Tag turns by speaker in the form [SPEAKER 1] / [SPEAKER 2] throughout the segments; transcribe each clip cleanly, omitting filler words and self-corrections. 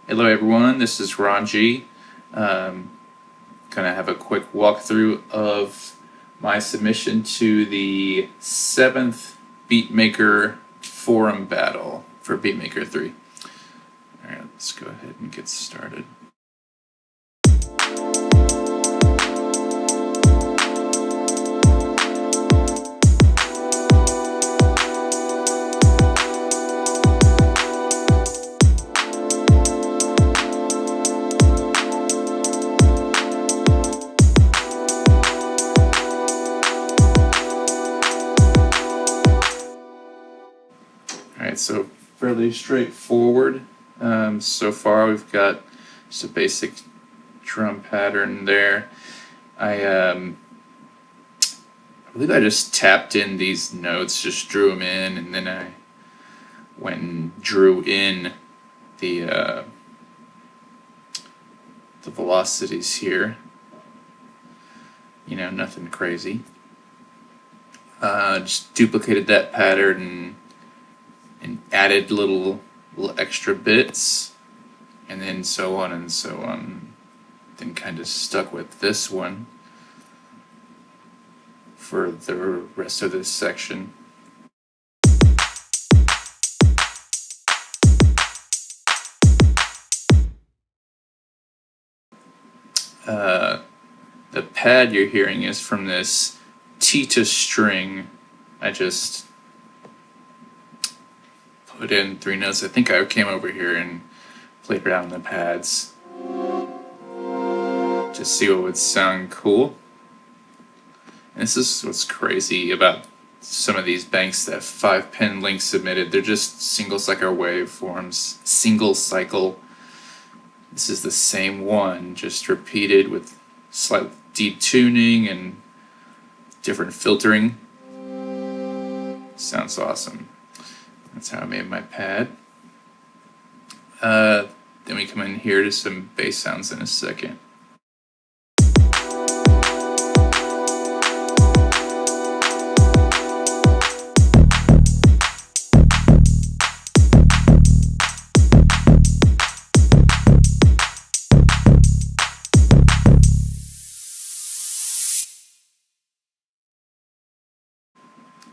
[SPEAKER 1] Hello everyone, this is Ron G. Gonna have a quick walkthrough of my submission to the 7th BeatMaker forum battle for BeatMaker 3. Alright, let's go ahead and get started. Alright, so fairly straightforward. So far we've got just a basic drum pattern there. I believe I just tapped in these notes, just drew them in, and then I went and drew in the velocities here. You know, nothing crazy. Just duplicated that pattern and added little extra bits, and then so on and so on. Then kind of stuck with this one for the rest of this section. The pad you're hearing is from this Tita string. I just put in 3 notes. I think I came over here and played around the pads to see what would sound cool. And this is what's crazy about some of these banks that 5-pin links submitted. They're just single cycle waveforms, single cycle. This is the same one, just repeated with slight detuning and different filtering. Sounds awesome. That's how I made my pad. Then we come in here to some bass sounds in a second.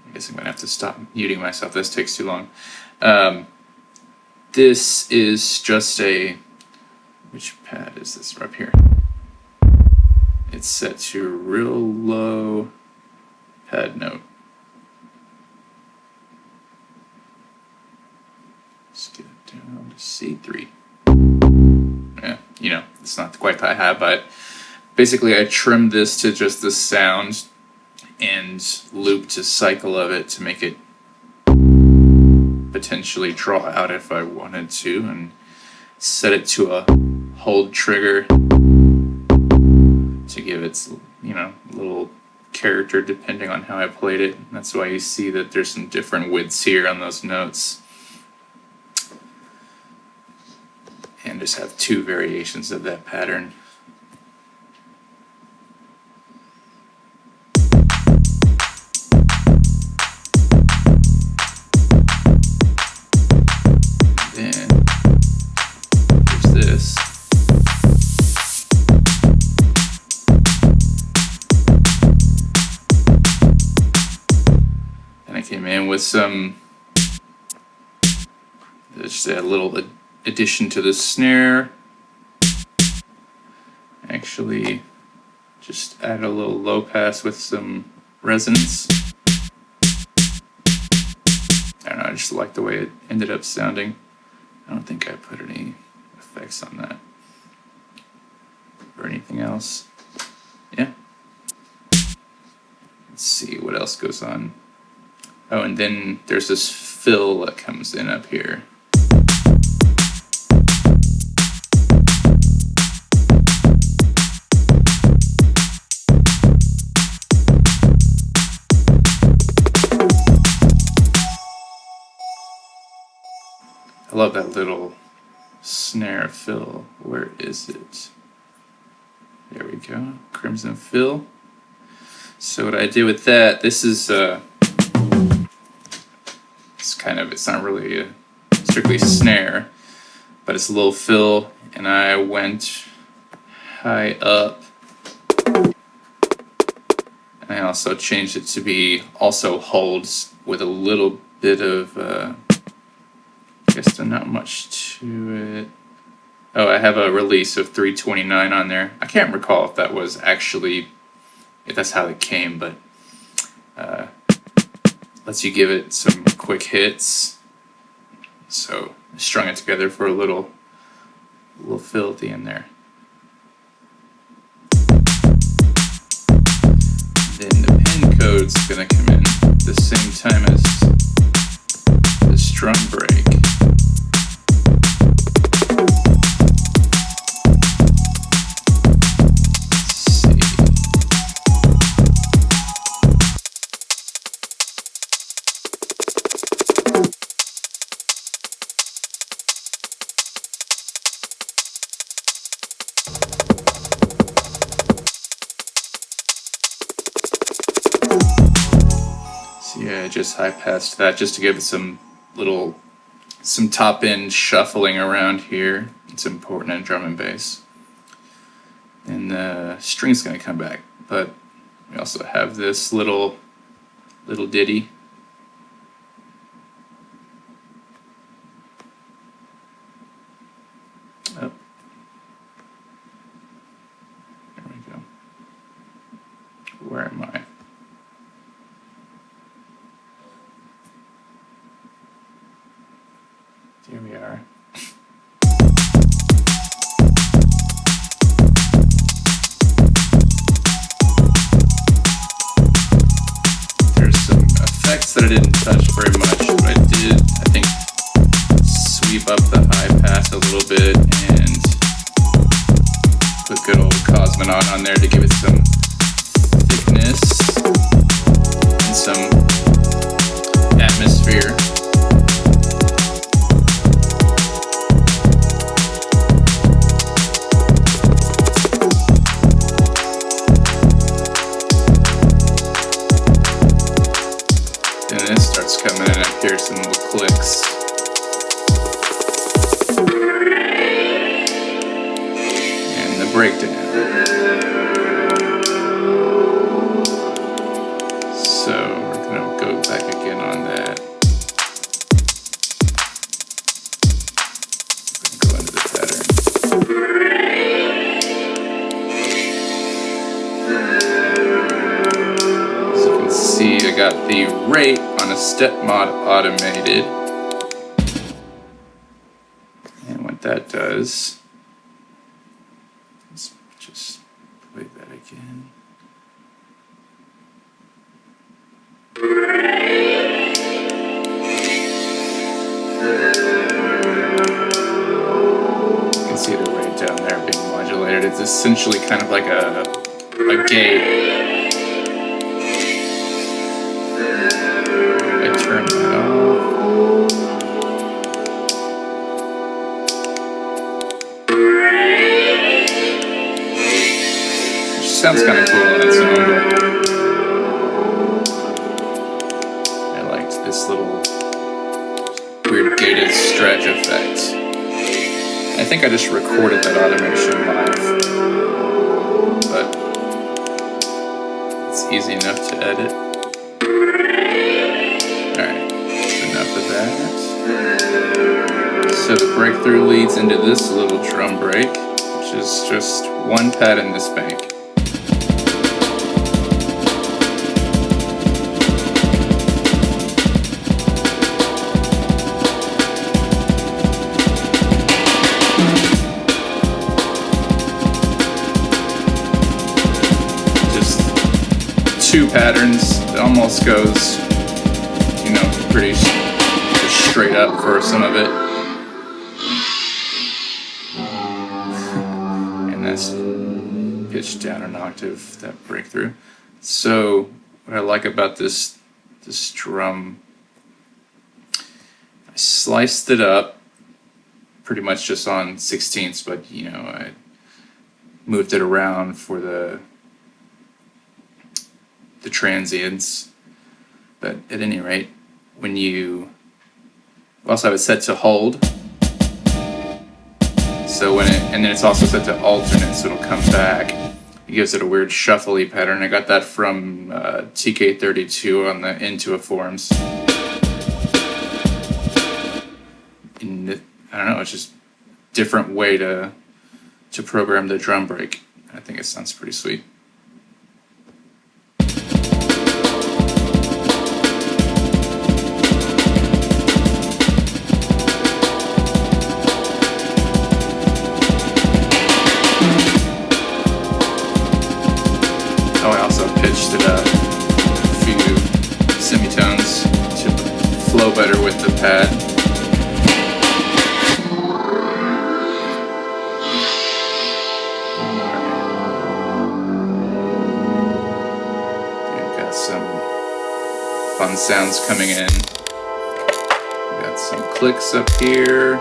[SPEAKER 1] I guess I'm gonna have to stop muting myself. This takes too long. This is just which pad is this? Right up here. It's set to real low pad note. Let's get it down to C3. Yeah, you know, it's not quite that high, but basically I trimmed this to just the sound and looped a cycle of it to make it potentially draw out if I wanted to, and set it to a hold trigger to give its, you know, little character depending on how I played it. That's why you see that there's some different widths here on those notes, and just have 2 variations of that pattern. Came in with just a little addition to the snare. Actually, just add a little low pass with some resonance. I don't know, I just like the way it ended up sounding. I don't think I put any effects on that or anything else. Yeah. Let's see what else goes on. Oh, and then there's this fill that comes in up here. I love that little snare fill. Where is it? There we go. Crimson fill. So what I did with that, this is it's not really a strictly snare, but it's a little fill, and I went high up. And I also changed it to be also holds with a little bit of, I guess there's not much to it. Oh, I have a release of 329 on there. I can't recall if that was actually, if that's how it came, but lets you give it some quick hits. So I strung it together for a little fill at the end there. Then the pin code's gonna come in the same time as the strum break. Yeah, I just high passed that just to give it some top end shuffling around here. It's important in drum and bass. And the string's gonna come back, but we also have this little ditty. Oh. There we go. Where am I? Here we are. There's some effects that I didn't touch very much, but I did, I think, sweep up the high pass a little bit and put good old Cosmonaut on there to give it some thickness and some atmosphere. Coming in up here, some little clicks. And the breakdown. So we're gonna go back again on that. Go into the pattern. As you can see, I got the rate on a step mod automated, and what that does, let's just play that again. You can see the rate down there being modulated. It's essentially kind of like a gate. Turn that off. Which sounds kind of cool on its own, but I liked this little weird gated stretch effect. I think I just recorded that automation live, but it's easy enough to edit. So the breakthrough leads into this little drum break, which is just one pad in this bank. Just two patterns. It almost goes, pretty straight up for some of it. And that's pitched down an octave, that breakthrough. So what I like about this drum, I sliced it up pretty much just on 16ths, but I moved it around for the transients. But at any rate, when you also have it set to hold, So when it, and then it's also set to alternate, so it'll come back. It gives it a weird shuffly pattern. I got that from TK32 on the Intua forums. And I don't know, it's just a different way to program the drum break. I think it sounds pretty sweet. Oh, I also pitched it up a few semitones to flow better with the pad. Fun sounds coming in. We got some clicks up here.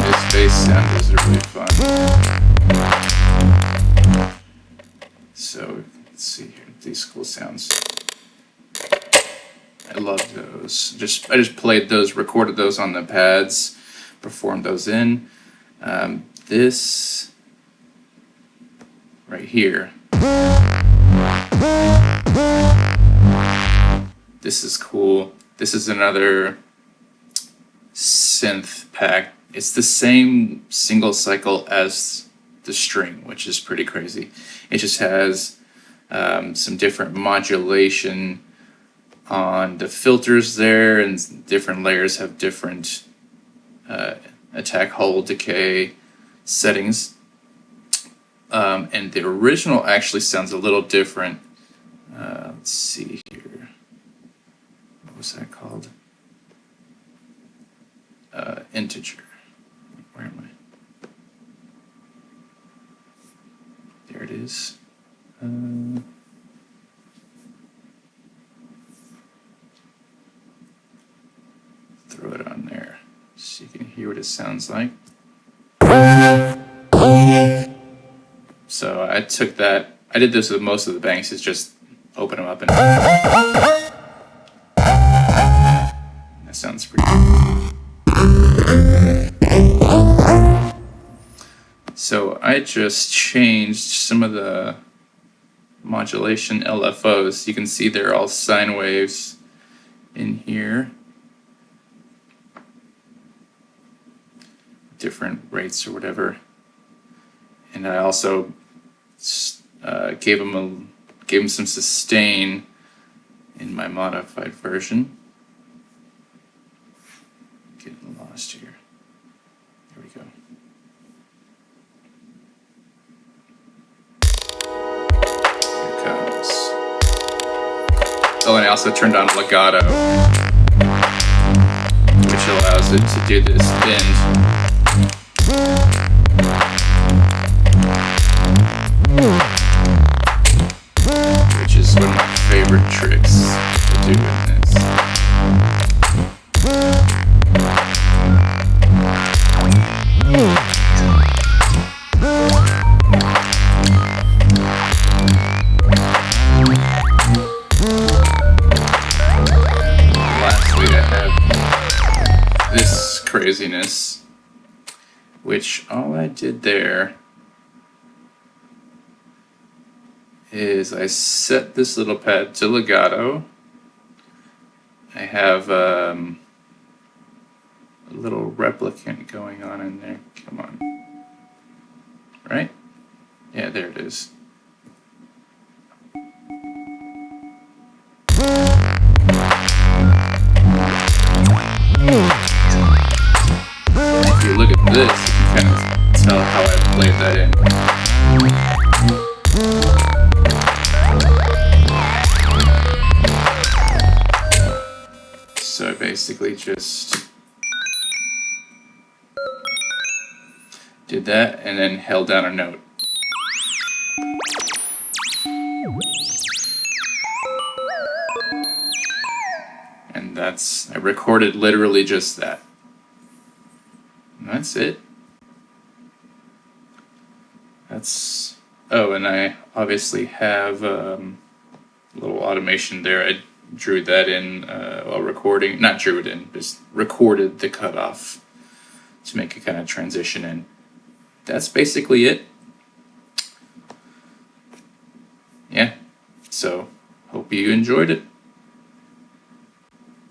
[SPEAKER 1] This bass sound is really fun. So let's see here, these cool sounds. I love those. I just played those, recorded those on the pads, performed those in. This right here. This is cool. This is another synth pack. It's the same single cycle as the string, which is pretty crazy. It just has some different modulation on the filters there, and different layers have different attack, hold, decay settings. And the original actually sounds a little different. Let's see here. What was that called? Integer. Where am I? There it is. Throw it on there so you can hear what it sounds like. So I took that. I did this with most of the banks. Is just open them up and that sounds pretty good. So I just changed some of the modulation LFOs. You can see they're all sine waves in here. Different rates or whatever. And I also gave them some sustain in my modified version. Getting lost here. There we go. Here it comes. Oh, and I also turned on legato, which allows it to do this bend. Which is one of my favorite tricks to do in this. Lastly, I have this craziness, which all I did there is I set this little pad to legato. I have a little replicant going on in there. Come on. Right? Yeah, there it is. If you look at this, you can kind of tell how I played that in. So I basically just did that and then held down a note. And I recorded literally just that. And that's it. That's Oh, and I obviously have a little automation there. I drew that in while recording. Not drew it in, just recorded the cutoff to make a kind of transition in. That's basically it. Yeah. So, hope you enjoyed it.